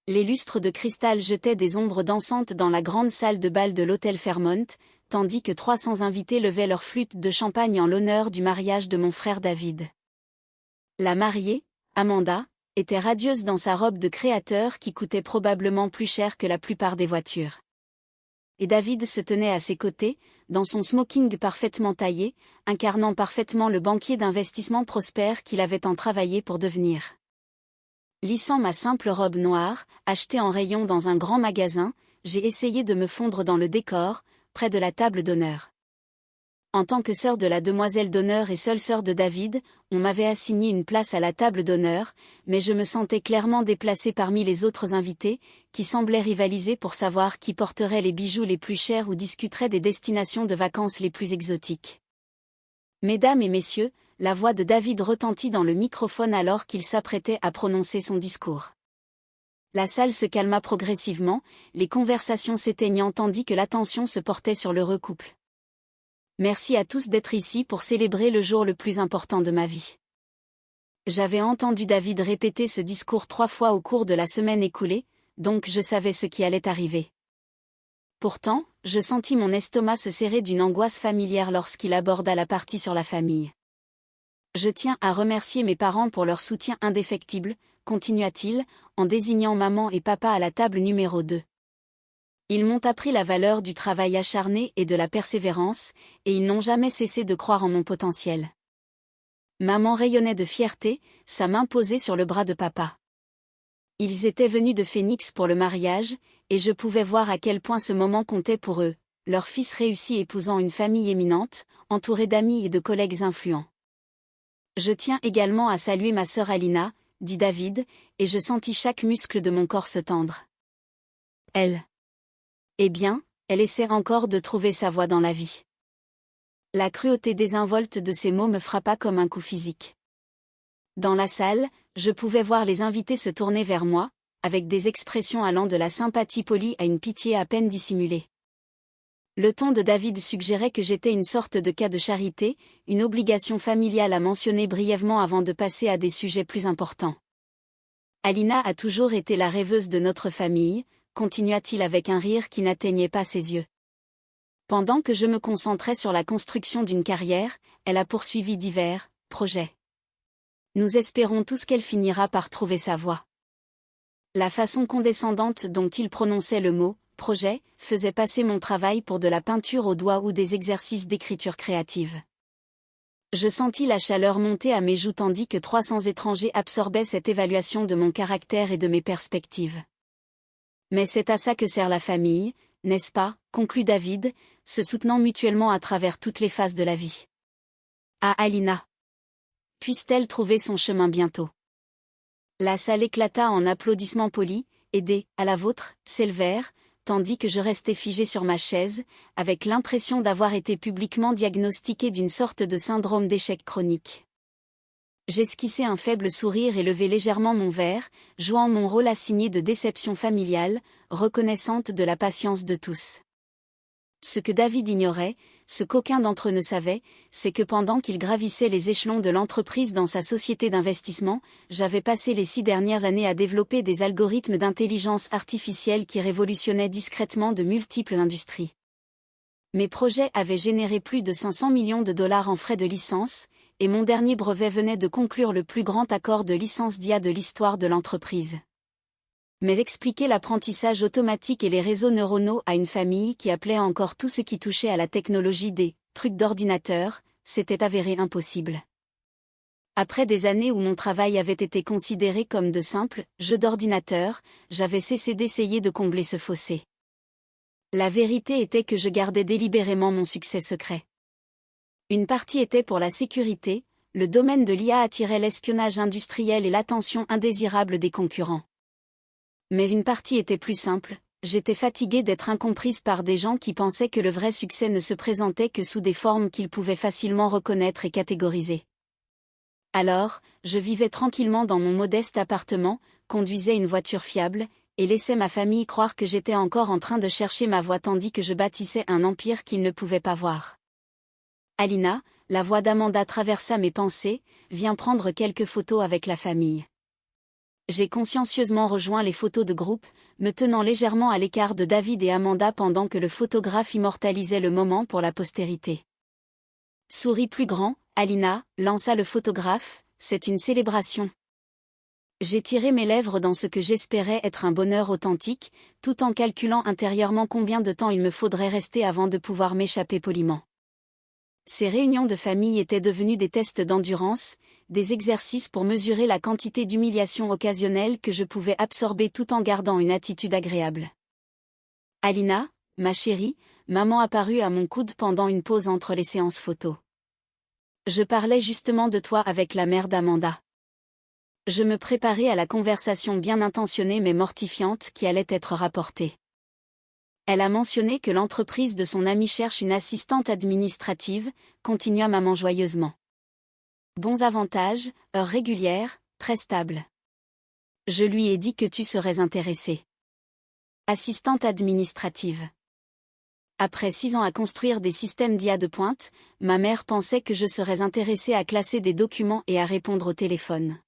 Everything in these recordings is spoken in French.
Les lustres de cristal jetaient des ombres dansantes dans la grande salle de bal de l'hôtel Fairmont, tandis que 300 invités levaient leurs flûtes de champagne en l'honneur du mariage de mon frère David. La mariée, Amanda, était radieuse dans sa robe de créateur qui coûtait probablement plus cher que la plupart des voitures. Et David se tenait à ses côtés, dans son smoking parfaitement taillé, incarnant parfaitement le banquier d'investissement prospère qu'il avait tant travaillé pour devenir. Lissant ma simple robe noire, achetée en rayon dans un grand magasin, j'ai essayé de me fondre dans le décor, près de la table d'honneur. En tant que sœur de la demoiselle d'honneur et seule sœur de David, on m'avait assigné une place à la table d'honneur, mais je me sentais clairement déplacée parmi les autres invités, qui semblaient rivaliser pour savoir qui porterait les bijoux les plus chers ou discuterait des destinations de vacances les plus exotiques. Mesdames et messieurs, la voix de David retentit dans le microphone alors qu'il s'apprêtait à prononcer son discours. La salle se calma progressivement, les conversations s'éteignant tandis que l'attention se portait sur l'heureux couple. Merci à tous d'être ici pour célébrer le jour le plus important de ma vie. J'avais entendu David répéter ce discours 3 fois au cours de la semaine écoulée, donc je savais ce qui allait arriver. Pourtant, je sentis mon estomac se serrer d'une angoisse familière lorsqu'il aborda la partie sur la famille. Je tiens à remercier mes parents pour leur soutien indéfectible, continua-t-il, en désignant maman et papa à la table numéro 2. Ils m'ont appris la valeur du travail acharné et de la persévérance, et ils n'ont jamais cessé de croire en mon potentiel. Maman rayonnait de fierté, sa main posée sur le bras de papa. Ils étaient venus de Phoenix pour le mariage, et je pouvais voir à quel point ce moment comptait pour eux, leur fils réussi épousant une famille éminente, entourée d'amis et de collègues influents. Je tiens également à saluer ma sœur Alina, dit David, et je sentis chaque muscle de mon corps se tendre. Elle. Eh bien, elle essaie encore de trouver sa voie dans la vie. La cruauté désinvolte de ces mots me frappa comme un coup physique. Dans la salle, je pouvais voir les invités se tourner vers moi, avec des expressions allant de la sympathie polie à une pitié à peine dissimulée. Le ton de David suggérait que j'étais une sorte de cas de charité, une obligation familiale à mentionner brièvement avant de passer à des sujets plus importants. Alina a toujours été la rêveuse de notre famille, continua-t-il avec un rire qui n'atteignait pas ses yeux. Pendant que je me concentrais sur la construction d'une carrière, elle a poursuivi divers projets. Nous espérons tous qu'elle finira par trouver sa voie. La façon condescendante dont il prononçait le mot « projet » faisait passer mon travail pour de la peinture au doigt ou des exercices d'écriture créative. Je sentis la chaleur monter à mes joues tandis que 300 étrangers absorbaient cette évaluation de mon caractère et de mes perspectives. Mais c'est à ça que sert la famille, n'est-ce pas, conclut David, se soutenant mutuellement à travers toutes les phases de la vie. Ah Alina! Puisse-t-elle trouver son chemin bientôt? La salle éclata en applaudissements polis, et des « à la vôtre » s'élevèrent, tandis que je restais figé sur ma chaise, avec l'impression d'avoir été publiquement diagnostiqué d'une sorte de syndrome d'échec chronique. J'esquissai un faible sourire et levai légèrement mon verre, jouant mon rôle assigné de déception familiale, reconnaissante de la patience de tous. Ce que David ignorait, ce qu'aucun d'entre eux ne savait, c'est que pendant qu'il gravissait les échelons de l'entreprise dans sa société d'investissement, j'avais passé les 6 dernières années à développer des algorithmes d'intelligence artificielle qui révolutionnaient discrètement de multiples industries. Mes projets avaient généré plus de 500 millions de dollars en frais de licence, et mon dernier brevet venait de conclure le plus grand accord de licence d'IA de l'histoire de l'entreprise. Mais expliquer l'apprentissage automatique et les réseaux neuronaux à une famille qui appelait encore tout ce qui touchait à la technologie des « trucs d'ordinateur », s'était avéré impossible. Après des années où mon travail avait été considéré comme de simples « jeux d'ordinateur », j'avais cessé d'essayer de combler ce fossé. La vérité était que je gardais délibérément mon succès secret. Une partie était pour la sécurité, le domaine de l'IA attirait l'espionnage industriel et l'attention indésirable des concurrents. Mais une partie était plus simple, j'étais fatigué d'être incomprise par des gens qui pensaient que le vrai succès ne se présentait que sous des formes qu'ils pouvaient facilement reconnaître et catégoriser. Alors, je vivais tranquillement dans mon modeste appartement, conduisais une voiture fiable, et laissais ma famille croire que j'étais encore en train de chercher ma voie tandis que je bâtissais un empire qu'ils ne pouvaient pas voir. Alina, la voix d'Amanda traversa mes pensées, viens prendre quelques photos avec la famille. J'ai consciencieusement rejoint les photos de groupe, me tenant légèrement à l'écart de David et Amanda pendant que le photographe immortalisait le moment pour la postérité. Souris plus grand, Alina, lança le photographe, c'est une célébration. J'ai tiré mes lèvres dans ce que j'espérais être un bonheur authentique, tout en calculant intérieurement combien de temps il me faudrait rester avant de pouvoir m'échapper poliment. Ces réunions de famille étaient devenues des tests d'endurance, des exercices pour mesurer la quantité d'humiliation occasionnelle que je pouvais absorber tout en gardant une attitude agréable. Alina, ma chérie, maman apparut à mon coude pendant une pause entre les séances photos. Je parlais justement de toi avec la mère d'Amanda. Je me préparais à la conversation bien intentionnée mais mortifiante qui allait être rapportée. Elle a mentionné que l'entreprise de son ami cherche une assistante administrative, continua maman joyeusement. Bons avantages, heures régulières, très stable. Je lui ai dit que tu serais intéressée. Assistante administrative. Après 6 ans à construire des systèmes d'IA de pointe, ma mère pensait que je serais intéressée à classer des documents et à répondre au téléphone.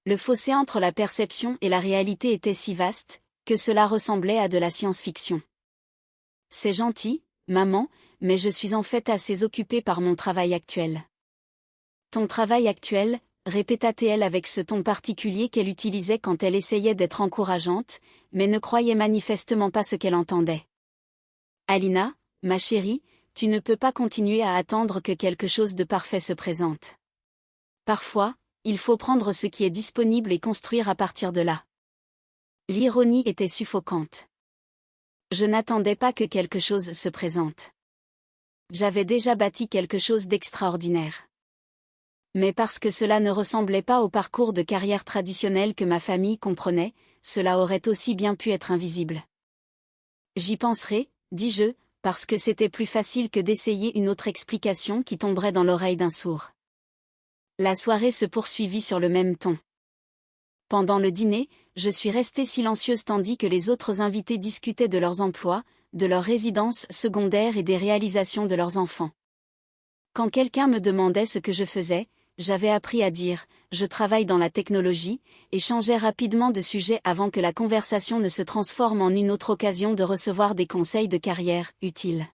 Le fossé entre la perception et la réalité était si vaste, que cela ressemblait à de la science-fiction. C'est gentil, maman, mais je suis en fait assez occupée par mon travail actuel. Ton travail actuel, répéta-t-elle avec ce ton particulier qu'elle utilisait quand elle essayait d'être encourageante, mais ne croyait manifestement pas ce qu'elle entendait. Alina, ma chérie, tu ne peux pas continuer à attendre que quelque chose de parfait se présente. Parfois, il faut prendre ce qui est disponible et construire à partir de là. L'ironie était suffocante. Je n'attendais pas que quelque chose se présente. J'avais déjà bâti quelque chose d'extraordinaire. Mais parce que cela ne ressemblait pas au parcours de carrière traditionnel que ma famille comprenait, cela aurait aussi bien pu être invisible. J'y penserai, dis-je, parce que c'était plus facile que d'essayer une autre explication qui tomberait dans l'oreille d'un sourd. La soirée se poursuivit sur le même ton. Pendant le dîner, je suis restée silencieuse tandis que les autres invités discutaient de leurs emplois, de leurs résidences secondaires et des réalisations de leurs enfants. Quand quelqu'un me demandait ce que je faisais, j'avais appris à dire « je travaille dans la technologie » et changeais rapidement de sujet avant que la conversation ne se transforme en une autre occasion de recevoir des conseils de carrière utiles.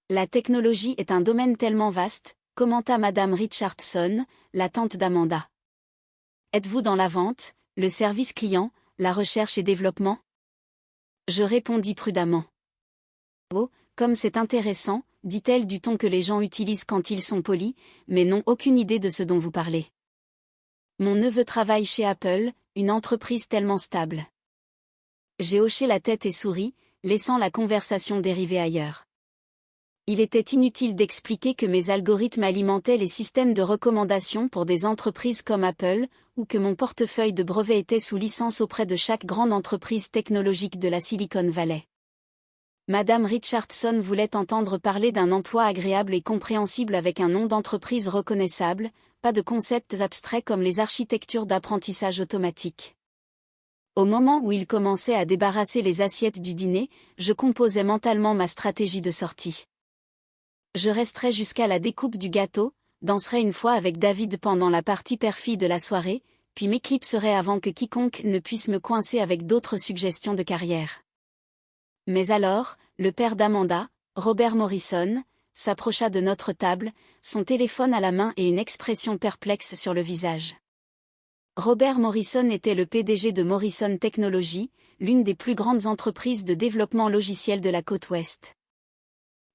La technologie est un domaine tellement vaste, commenta Madame Richardson, la tante d'Amanda. Êtes-vous dans la vente, le service client, la recherche et développement? Je répondis prudemment. Oh, comme c'est intéressant, dit-elle du ton que les gens utilisent quand ils sont polis, mais n'ont aucune idée de ce dont vous parlez. Mon neveu travaille chez Apple, une entreprise tellement stable. J'ai hoché la tête et souri, laissant la conversation dériver ailleurs. Il était inutile d'expliquer que mes algorithmes alimentaient les systèmes de recommandation pour des entreprises comme Apple, ou que mon portefeuille de brevets était sous licence auprès de chaque grande entreprise technologique de la Silicon Valley. Madame Richardson voulait entendre parler d'un emploi agréable et compréhensible avec un nom d'entreprise reconnaissable, pas de concepts abstraits comme les architectures d'apprentissage automatique. Au moment où il commençait à débarrasser les assiettes du dîner, je composais mentalement ma stratégie de sortie. Je resterai jusqu'à la découpe du gâteau, danserai une fois avec David pendant la partie perfide de la soirée, puis m'éclipserai avant que quiconque ne puisse me coincer avec d'autres suggestions de carrière. Mais alors, le père d'Amanda, Robert Morrison, s'approcha de notre table, son téléphone à la main et une expression perplexe sur le visage. Robert Morrison était le PDG de Morrison Technology, l'une des plus grandes entreprises de développement logiciel de la côte ouest.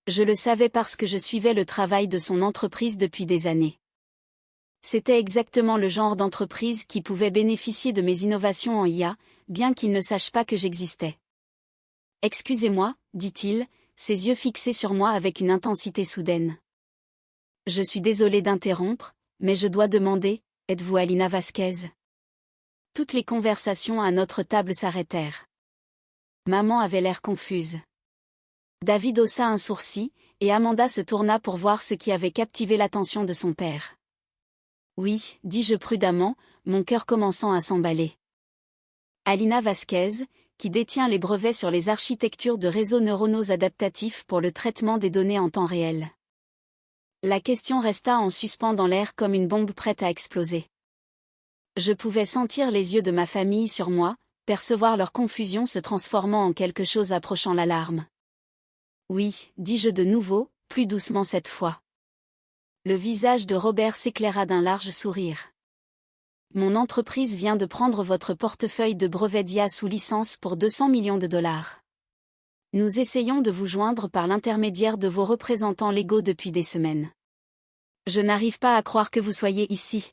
Je le savais parce que je suivais le travail de son entreprise depuis des années. C'était exactement le genre d'entreprise qui pouvait bénéficier de mes innovations en IA, bien qu'il ne sache pas que j'existais. « Excusez-moi, dit-il, ses yeux fixés sur moi avec une intensité soudaine. Je suis désolé d'interrompre, mais je dois demander, êtes-vous Alina Vasquez? Toutes les conversations à notre table s'arrêtèrent. Maman avait l'air confuse. David haussa un sourcil, et Amanda se tourna pour voir ce qui avait captivé l'attention de son père. Oui, dis-je prudemment, mon cœur commençant à s'emballer. Alina Vasquez, qui détient les brevets sur les architectures de réseaux neuronaux adaptatifs pour le traitement des données en temps réel. La question resta en suspens dans l'air comme une bombe prête à exploser. Je pouvais sentir les yeux de ma famille sur moi, percevoir leur confusion se transformant en quelque chose approchant l'alarme. Oui, dis-je de nouveau, plus doucement cette fois. Le visage de Robert s'éclaira d'un large sourire. Mon entreprise vient de prendre votre portefeuille de brevets d'IA sous licence pour 200 millions de dollars. Nous essayons de vous joindre par l'intermédiaire de vos représentants légaux depuis des semaines. Je n'arrive pas à croire que vous soyez ici.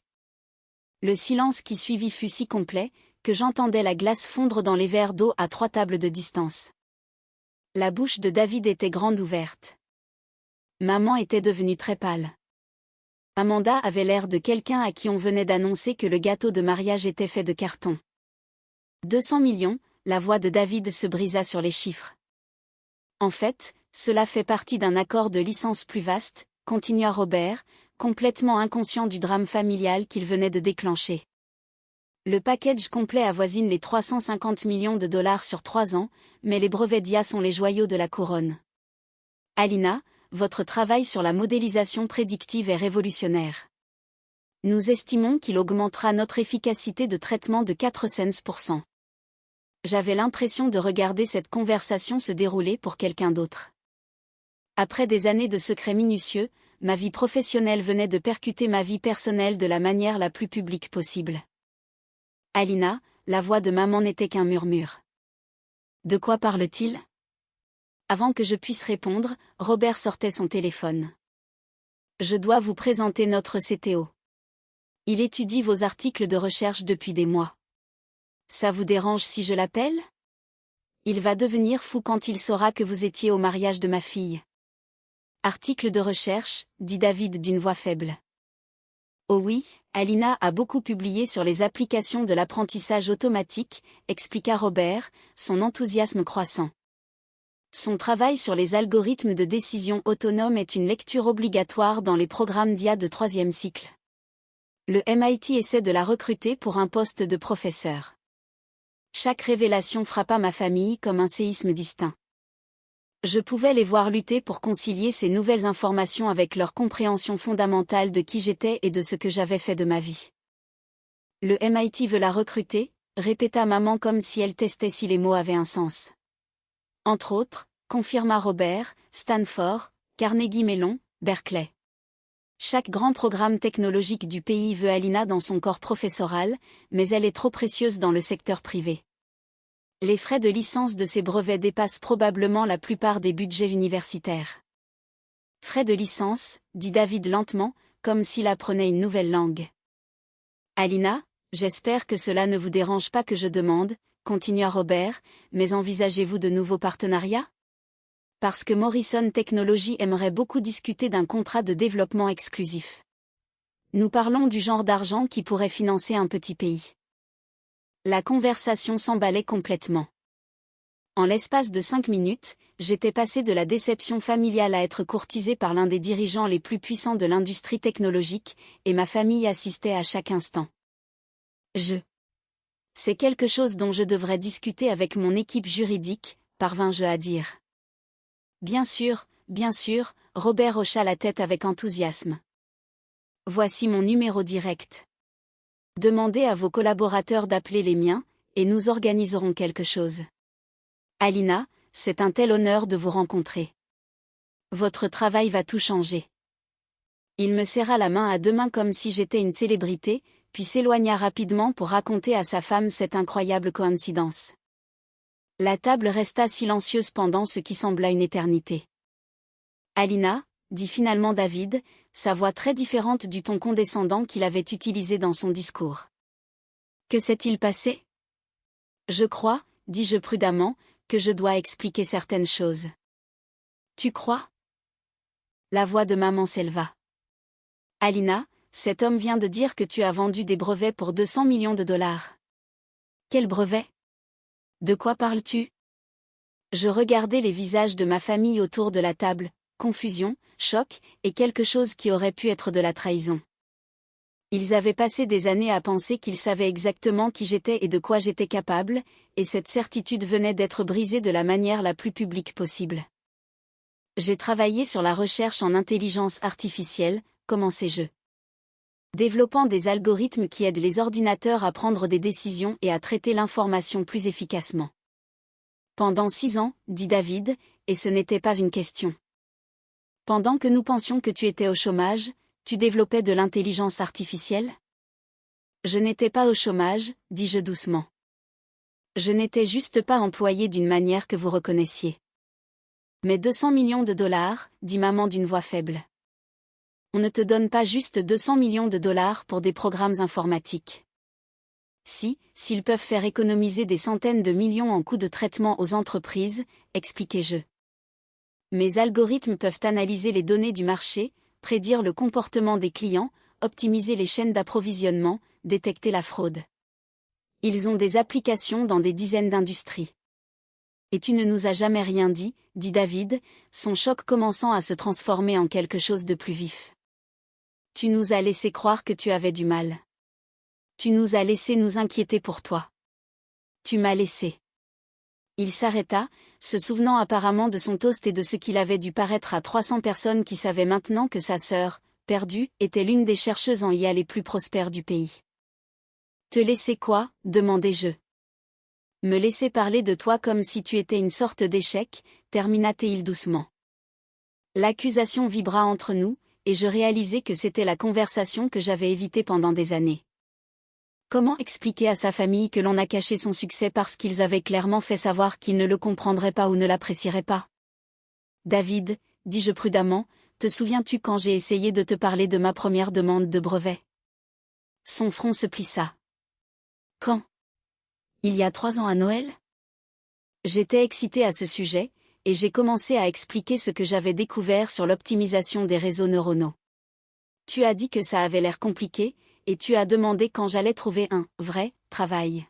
Le silence qui suivit fut si complet, que j'entendais la glace fondre dans les verres d'eau à 3 tables de distance. La bouche de David était grande ouverte. Maman était devenue très pâle. Amanda avait l'air de quelqu'un à qui on venait d'annoncer que le gâteau de mariage était fait de carton. 200 millions, la voix de David se brisa sur les chiffres. En fait, cela fait partie d'un accord de licence plus vaste, continua Robert, complètement inconscient du drame familial qu'il venait de déclencher. Le package complet avoisine les 350 millions de dollars sur 3 ans, mais les brevets d'IA sont les joyaux de la couronne. Alina, votre travail sur la modélisation prédictive est révolutionnaire. Nous estimons qu'il augmentera notre efficacité de traitement de 4 cents%. J'avais l'impression de regarder cette conversation se dérouler pour quelqu'un d'autre. Après des années de secrets minutieux, ma vie professionnelle venait de percuter ma vie personnelle de la manière la plus publique possible. Alina, la voix de maman n'était qu'un murmure. De quoi parle-t-il ? Avant que je puisse répondre, Robert sortait son téléphone. Je dois vous présenter notre CTO. Il étudie vos articles de recherche depuis des mois. Ça vous dérange si je l'appelle ? Il va devenir fou quand il saura que vous étiez au mariage de ma fille. Article de recherche, dit David d'une voix faible. Oh oui, Alina a beaucoup publié sur les applications de l'apprentissage automatique, expliqua Robert, son enthousiasme croissant. Son travail sur les algorithmes de décision autonome est une lecture obligatoire dans les programmes d'IA de 3e cycle. Le MIT essaie de la recruter pour un poste de professeur. Chaque révélation frappa ma famille comme un séisme distinct. Je pouvais les voir lutter pour concilier ces nouvelles informations avec leur compréhension fondamentale de qui j'étais et de ce que j'avais fait de ma vie. Le MIT veut la recruter, répéta maman comme si elle testait si les mots avaient un sens. Entre autres, confirma Robert, Stanford, Carnegie Mellon, Berkeley. Chaque grand programme technologique du pays veut Alina dans son corps professoral, mais elle est trop précieuse dans le secteur privé. Les frais de licence de ces brevets dépassent probablement la plupart des budgets universitaires. Frais de licence, dit David lentement, comme s'il apprenait une nouvelle langue. Alina, j'espère que cela ne vous dérange pas que je demande, continua Robert, mais envisagez-vous de nouveaux partenariats ? Parce que Morrison Technology aimerait beaucoup discuter d'un contrat de développement exclusif. Nous parlons du genre d'argent qui pourrait financer un petit pays. La conversation s'emballait complètement. En l'espace de 5 minutes, j'étais passé de la déception familiale à être courtisé par l'un des dirigeants les plus puissants de l'industrie technologique, et ma famille assistait à chaque instant. C'est quelque chose dont je devrais discuter avec mon équipe juridique, parvins-je à dire. Bien sûr, Robert hocha la tête avec enthousiasme. Voici mon numéro direct. Demandez à vos collaborateurs d'appeler les miens, et nous organiserons quelque chose. Alina, c'est un tel honneur de vous rencontrer. Votre travail va tout changer. Il me serra la main à 2 mains comme si j'étais une célébrité, puis s'éloigna rapidement pour raconter à sa femme cette incroyable coïncidence. La table resta silencieuse pendant ce qui sembla une éternité. Alina, dit finalement David, sa voix très différente du ton condescendant qu'il avait utilisé dans son discours. Que s'est-il passé ? Je crois, dis-je prudemment, que je dois expliquer certaines choses. Tu crois ? La voix de maman s'éleva. Alina, cet homme vient de dire que tu as vendu des brevets pour 200 millions de dollars. Quel brevet ? De quoi parles-tu ? Je regardais les visages de ma famille autour de la table, confusion, choc, et quelque chose qui aurait pu être de la trahison. Ils avaient passé des années à penser qu'ils savaient exactement qui j'étais et de quoi j'étais capable, et cette certitude venait d'être brisée de la manière la plus publique possible. J'ai travaillé sur la recherche en intelligence artificielle, commençai-je. Développant des algorithmes qui aident les ordinateurs à prendre des décisions et à traiter l'information plus efficacement. Pendant 6 ans, dit David, et ce n'était pas une question. Pendant que nous pensions que tu étais au chômage, tu développais de l'intelligence artificielle? Je n'étais pas au chômage, dis-je doucement. Je n'étais juste pas employé d'une manière que vous reconnaissiez. Mais 200 millions de dollars, dit maman d'une voix faible. On ne te donne pas juste 200 millions de dollars pour des programmes informatiques. S'ils peuvent faire économiser des centaines de millions en coûts de traitement aux entreprises, expliquai-je. Mes algorithmes peuvent analyser les données du marché, prédire le comportement des clients, optimiser les chaînes d'approvisionnement, détecter la fraude. Ils ont des applications dans des dizaines d'industries. Et tu ne nous as jamais rien dit, dit David, son choc commençant à se transformer en quelque chose de plus vif. Tu nous as laissé croire que tu avais du mal. Tu nous as laissé nous inquiéter pour toi. Tu m'as laissé. Il s'arrêta, se souvenant apparemment de son toast et de ce qu'il avait dû paraître à 300 personnes qui savaient maintenant que sa sœur, perdue, était l'une des chercheuses en IA les plus prospères du pays. Te laisser quoi, demandai-je. Me laisser parler de toi comme si tu étais une sorte d'échec, termina-t-il doucement. L'accusation vibra entre nous, et je réalisai que c'était la conversation que j'avais évitée pendant des années. Comment expliquer à sa famille que l'on a caché son succès parce qu'ils avaient clairement fait savoir qu'ils ne le comprendraient pas ou ne l'apprécieraient pas? David, dis-je prudemment, te souviens-tu quand j'ai essayé de te parler de ma première demande de brevet? Son front se plissa. Quand? Il y a 3 ans à Noël? J'étais excitée à ce sujet, et j'ai commencé à expliquer ce que j'avais découvert sur l'optimisation des réseaux neuronaux. Tu as dit que ça avait l'air compliqué, et tu as demandé quand j'allais trouver un vrai travail.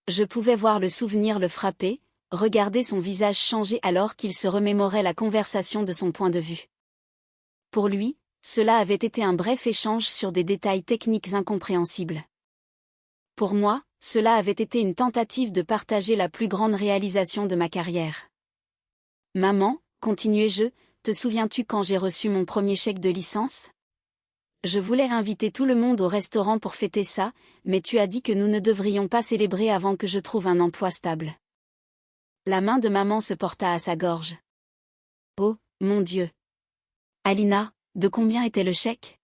Je pouvais voir le souvenir le frapper, regarder son visage changer alors qu'il se remémorait la conversation de son point de vue. Pour lui, cela avait été un bref échange sur des détails techniques incompréhensibles. Pour moi, cela avait été une tentative de partager la plus grande réalisation de ma carrière. Maman, continuai-je, te souviens-tu quand j'ai reçu mon premier chèque de licence? Je voulais inviter tout le monde au restaurant pour fêter ça, mais tu as dit que nous ne devrions pas célébrer avant que je trouve un emploi stable. La main de maman se porta à sa gorge. Oh, mon Dieu! Alina, de combien était le chèque?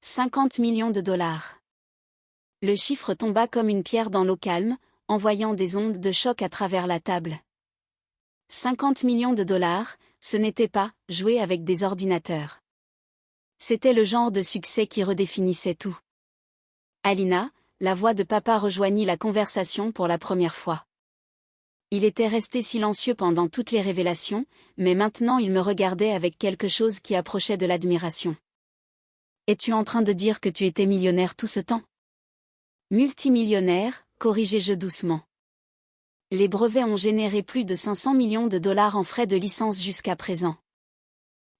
50 millions de dollars. Le chiffre tomba comme une pierre dans l'eau calme, envoyant des ondes de choc à travers la table. 50 millions de dollars, ce n'était pas « jouer avec des ordinateurs ». C'était le genre de succès qui redéfinissait tout. Alina, la voix de papa rejoignit la conversation pour la première fois. Il était resté silencieux pendant toutes les révélations, mais maintenant il me regardait avec quelque chose qui approchait de l'admiration. « Es-tu en train de dire que tu étais millionnaire tout ce temps? » Multimillionnaire, corrigeai-je doucement. Les brevets ont généré plus de 500 millions de dollars en frais de licence jusqu'à présent.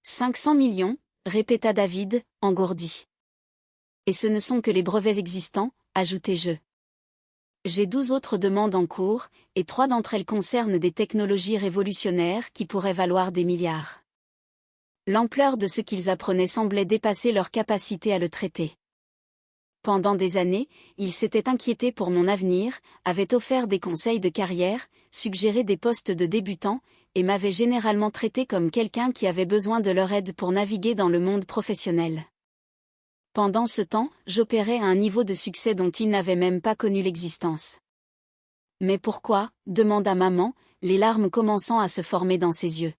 500 millions, répéta David, engourdi. Et ce ne sont que les brevets existants, ajoutai-je. J'ai 12 autres demandes en cours, et 3 d'entre elles concernent des technologies révolutionnaires qui pourraient valoir des milliards. L'ampleur de ce qu'ils apprenaient semblait dépasser leur capacité à le traiter. Pendant des années, ils s'étaient inquiétés pour mon avenir, avaient offert des conseils de carrière, suggéré des postes de débutants, et m'avaient généralement traité comme quelqu'un qui avait besoin de leur aide pour naviguer dans le monde professionnel. Pendant ce temps, j'opérais à un niveau de succès dont ils n'avaient même pas connu l'existence. Mais pourquoi, demanda maman, les larmes commençant à se former dans ses yeux.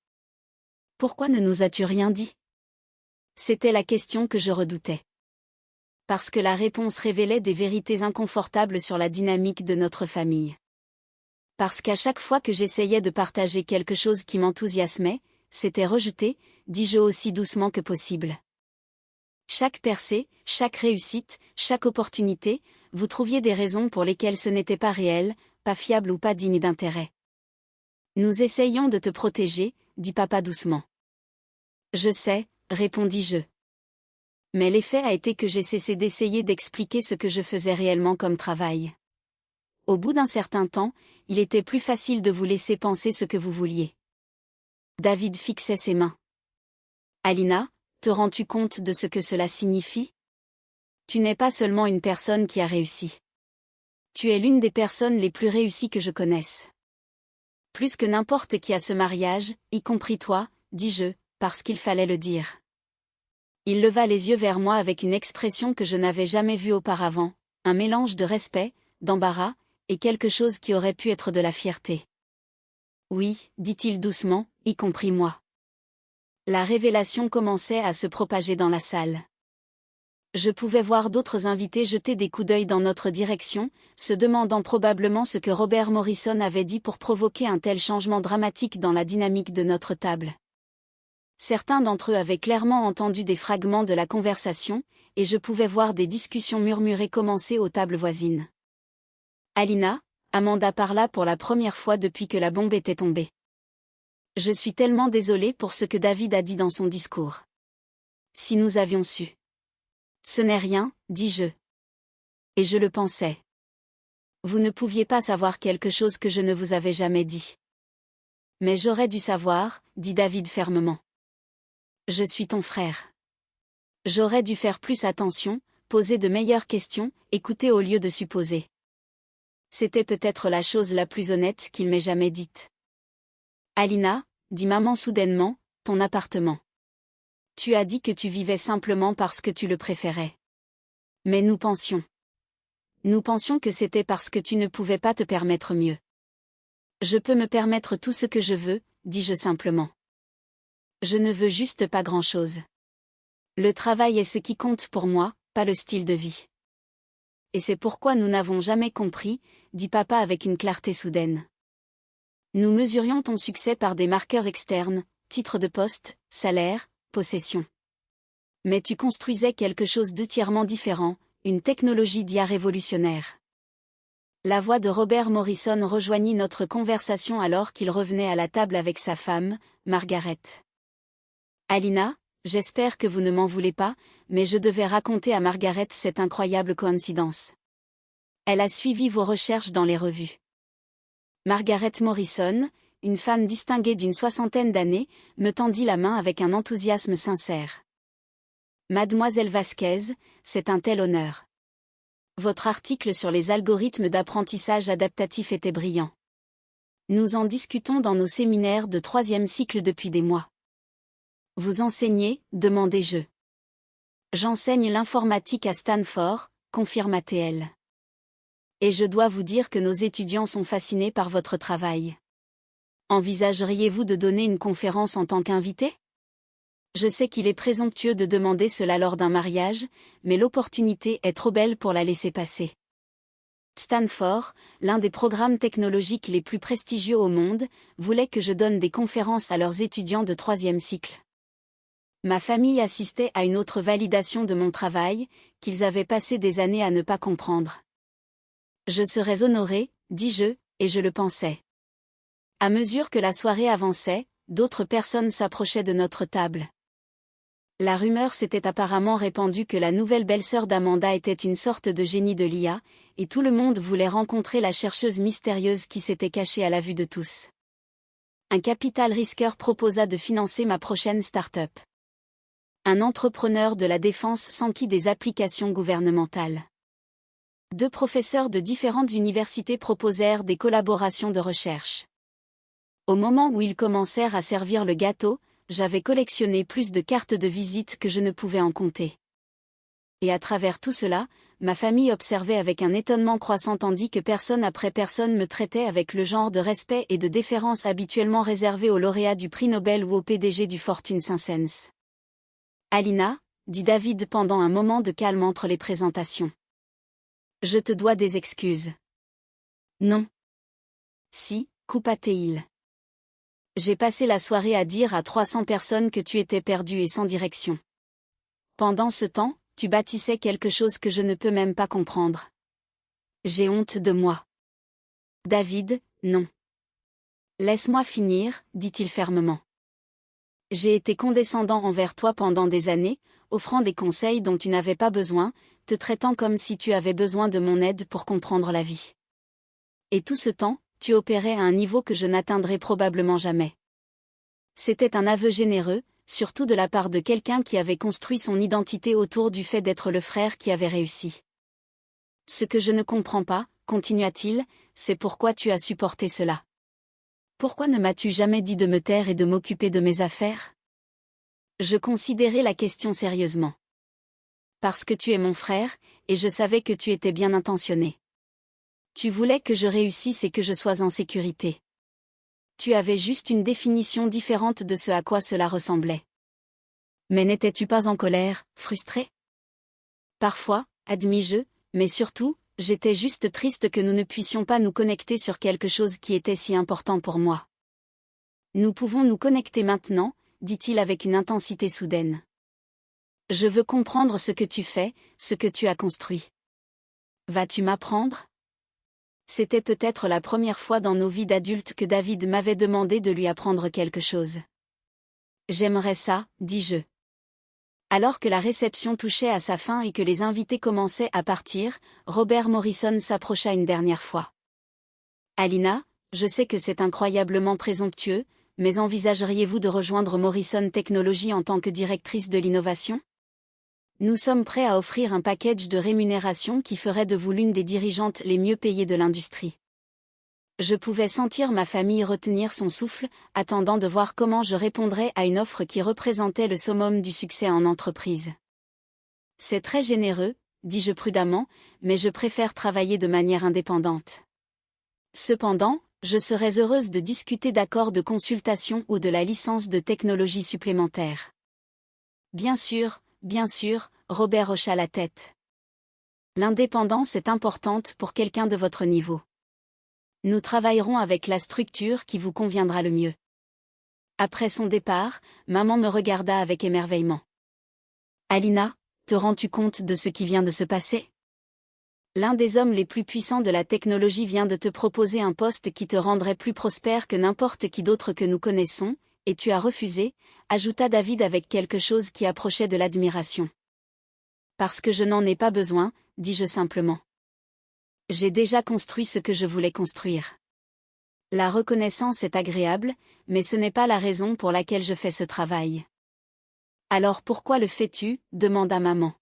Pourquoi ne nous as-tu rien dit? C'était la question que je redoutais. Parce que la réponse révélait des vérités inconfortables sur la dynamique de notre famille. Parce qu'à chaque fois que j'essayais de partager quelque chose qui m'enthousiasmait, c'était rejeté, dis-je aussi doucement que possible. Chaque percée, chaque réussite, chaque opportunité, vous trouviez des raisons pour lesquelles ce n'était pas réel, pas fiable ou pas digne d'intérêt. Nous essayons de te protéger, dit papa doucement. Je sais, répondis-je. Mais l'effet a été que j'ai cessé d'essayer d'expliquer ce que je faisais réellement comme travail. Au bout d'un certain temps, il était plus facile de vous laisser penser ce que vous vouliez. David fixait ses mains. Alina, te rends-tu compte de ce que cela signifie? Tu n'es pas seulement une personne qui a réussi. Tu es l'une des personnes les plus réussies que je connaisse. Plus que n'importe qui à ce mariage, y compris toi, dis-je, parce qu'il fallait le dire. Il leva les yeux vers moi avec une expression que je n'avais jamais vue auparavant, un mélange de respect, d'embarras, et quelque chose qui aurait pu être de la fierté. Oui, dit-il doucement, y compris moi. La révélation commençait à se propager dans la salle. Je pouvais voir d'autres invités jeter des coups d'œil dans notre direction, se demandant probablement ce que Robert Morrison avait dit pour provoquer un tel changement dramatique dans la dynamique de notre table. Certains d'entre eux avaient clairement entendu des fragments de la conversation, et je pouvais voir des discussions murmurées commencer aux tables voisines. Alina, Amanda parla pour la première fois depuis que la bombe était tombée. Je suis tellement désolée pour ce que David a dit dans son discours. Si nous avions su. Ce n'est rien, dis-je. Et je le pensais. Vous ne pouviez pas savoir quelque chose que je ne vous avais jamais dit. Mais j'aurais dû savoir, dit David fermement. Je suis ton frère. J'aurais dû faire plus attention, poser de meilleures questions, écouter au lieu de supposer. C'était peut-être la chose la plus honnête qu'il m'ait jamais dite. Alina, dit maman soudainement, ton appartement. Tu as dit que tu vivais simplement parce que tu le préférais. Mais nous pensions. Nous pensions que c'était parce que tu ne pouvais pas te permettre mieux. Je peux me permettre tout ce que je veux, dis-je simplement. Je ne veux juste pas grand-chose. Le travail est ce qui compte pour moi, pas le style de vie. Et c'est pourquoi nous n'avons jamais compris, dit papa avec une clarté soudaine. Nous mesurions ton succès par des marqueurs externes, titre de poste, salaire, possession. Mais tu construisais quelque chose d'entièrement différent, une technologie d'IA révolutionnaire. La voix de Robert Morrison rejoignit notre conversation alors qu'il revenait à la table avec sa femme, Margaret. Alina, j'espère que vous ne m'en voulez pas, mais je devais raconter à Margaret cette incroyable coïncidence. Elle a suivi vos recherches dans les revues. Margaret Morrison, une femme distinguée d'une 60aine d'années, me tendit la main avec un enthousiasme sincère. Mademoiselle Vasquez, c'est un tel honneur. Votre article sur les algorithmes d'apprentissage adaptatif était brillant. Nous en discutons dans nos séminaires de 3e cycle depuis des mois. Vous enseignez, demandai-je. J'enseigne l'informatique à Stanford, confirma-t-elle. Et je dois vous dire que nos étudiants sont fascinés par votre travail. Envisageriez-vous de donner une conférence en tant qu'invité ? Je sais qu'il est présomptueux de demander cela lors d'un mariage, mais l'opportunité est trop belle pour la laisser passer. Stanford, l'un des programmes technologiques les plus prestigieux au monde, voulait que je donne des conférences à leurs étudiants de 3e cycle. Ma famille assistait à une autre validation de mon travail, qu'ils avaient passé des années à ne pas comprendre. Je serais honoré, dis-je, et je le pensais. À mesure que la soirée avançait, d'autres personnes s'approchaient de notre table. La rumeur s'était apparemment répandue que la nouvelle belle-sœur d'Amanda était une sorte de génie de l'IA, et tout le monde voulait rencontrer la chercheuse mystérieuse qui s'était cachée à la vue de tous. Un capital risqueur proposa de financer ma prochaine start-up. Un entrepreneur de la défense s'enquit des applications gouvernementales. 2 professeurs de différentes universités proposèrent des collaborations de recherche. Au moment où ils commencèrent à servir le gâteau, j'avais collectionné plus de cartes de visite que je ne pouvais en compter. Et à travers tout cela, ma famille observait avec un étonnement croissant tandis que personne après personne me traitait avec le genre de respect et de déférence habituellement réservé aux lauréats du prix Nobel ou au PDG du Fortune 500. Alina, dit David pendant un moment de calme entre les présentations. Je te dois des excuses. Non. Si, coupa-t-il. J'ai passé la soirée à dire à 300 personnes que tu étais perdu et sans direction. Pendant ce temps, tu bâtissais quelque chose que je ne peux même pas comprendre. J'ai honte de moi. David, non. Laisse-moi finir, dit-il fermement. J'ai été condescendant envers toi pendant des années, offrant des conseils dont tu n'avais pas besoin, te traitant comme si tu avais besoin de mon aide pour comprendre la vie. Et tout ce temps, tu opérais à un niveau que je n'atteindrai probablement jamais. C'était un aveu généreux, surtout de la part de quelqu'un qui avait construit son identité autour du fait d'être le frère qui avait réussi. Ce que je ne comprends pas, continua-t-il, c'est pourquoi tu as supporté cela. Pourquoi ne m'as-tu jamais dit de me taire et de m'occuper de mes affaires? Je considérais la question sérieusement. Parce que tu es mon frère, et je savais que tu étais bien intentionné. Tu voulais que je réussisse et que je sois en sécurité. Tu avais juste une définition différente de ce à quoi cela ressemblait. Mais n'étais-tu pas en colère, frustré? Parfois, admis-je, mais surtout, j'étais juste triste que nous ne puissions pas nous connecter sur quelque chose qui était si important pour moi. Nous pouvons nous connecter maintenant, dit-il avec une intensité soudaine. Je veux comprendre ce que tu fais, ce que tu as construit. Vas-tu m'apprendre? C'était peut-être la première fois dans nos vies d'adultes que David m'avait demandé de lui apprendre quelque chose. J'aimerais ça, dis-je. Alors que la réception touchait à sa fin et que les invités commençaient à partir, Robert Morrison s'approcha une dernière fois. Alina, je sais que c'est incroyablement présomptueux, mais envisageriez-vous de rejoindre Morrison Technology en tant que directrice de l'innovation? Nous sommes prêts à offrir un package de rémunération qui ferait de vous l'une des dirigeantes les mieux payées de l'industrie. Je pouvais sentir ma famille retenir son souffle, attendant de voir comment je répondrais à une offre qui représentait le summum du succès en entreprise. C'est très généreux, dis-je prudemment, mais je préfère travailler de manière indépendante. Cependant, je serais heureuse de discuter d'accords de consultation ou de la licence de technologie supplémentaire. Bien sûr, Robert hocha la tête. L'indépendance est importante pour quelqu'un de votre niveau. Nous travaillerons avec la structure qui vous conviendra le mieux. Après son départ, maman me regarda avec émerveillement. Alina, te rends-tu compte de ce qui vient de se passer? L'un des hommes les plus puissants de la technologie vient de te proposer un poste qui te rendrait plus prospère que n'importe qui d'autre que nous connaissons, et tu as refusé, ajouta David avec quelque chose qui approchait de l'admiration. Parce que je n'en ai pas besoin, dis-je simplement. J'ai déjà construit ce que je voulais construire. La reconnaissance est agréable, mais ce n'est pas la raison pour laquelle je fais ce travail. Alors pourquoi le fais-tu? Demanda maman.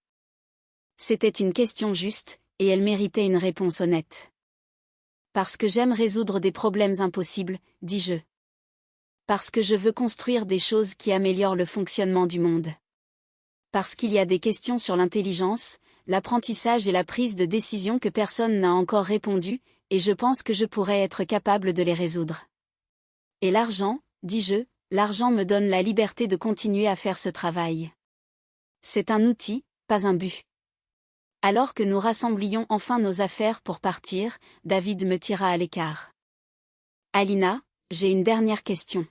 C'était une question juste, et elle méritait une réponse honnête. Parce que j'aime résoudre des problèmes impossibles, dis-je. Parce que je veux construire des choses qui améliorent le fonctionnement du monde. Parce qu'il y a des questions sur l'intelligence, l'apprentissage et la prise de décision que personne n'a encore répondu, et je pense que je pourrais être capable de les résoudre. Et l'argent, dis-je, l'argent me donne la liberté de continuer à faire ce travail. C'est un outil, pas un but. Alors que nous rassemblions enfin nos affaires pour partir, David me tira à l'écart. Alina, j'ai une dernière question.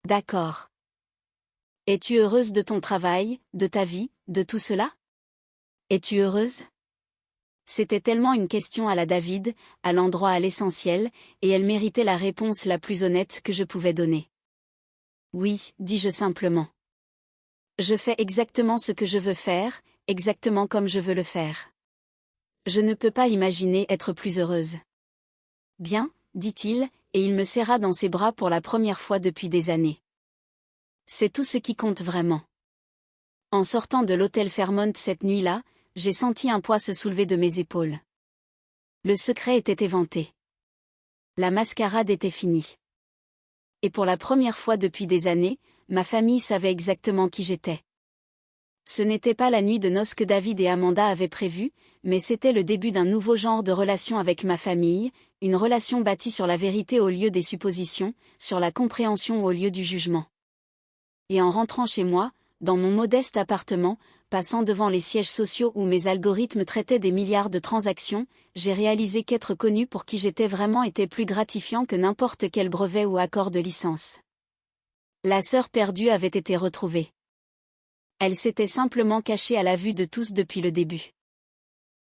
D'accord. Es-tu heureuse de ton travail, de ta vie, de tout cela? Es-tu heureuse? C'était tellement une question à la David, à l'endroit à l'essentiel, et elle méritait la réponse la plus honnête que je pouvais donner. Oui, dis-je simplement. Je fais exactement ce que je veux faire, exactement comme je veux le faire. Je ne peux pas imaginer être plus heureuse. Bien, dit-il, et il me serra dans ses bras pour la première fois depuis des années. C'est tout ce qui compte vraiment. En sortant de l'hôtel Fairmont cette nuit-là, j'ai senti un poids se soulever de mes épaules. Le secret était éventé. La mascarade était finie. Et pour la première fois depuis des années, ma famille savait exactement qui j'étais. Ce n'était pas la nuit de noces que David et Amanda avaient prévue, mais c'était le début d'un nouveau genre de relation avec ma famille, une relation bâtie sur la vérité au lieu des suppositions, sur la compréhension au lieu du jugement. Et en rentrant chez moi, dans mon modeste appartement, passant devant les sièges sociaux où mes algorithmes traitaient des milliards de transactions, j'ai réalisé qu'être connu pour qui j'étais vraiment était plus gratifiant que n'importe quel brevet ou accord de licence. La sœur perdue avait été retrouvée. Elle s'était simplement cachée à la vue de tous depuis le début.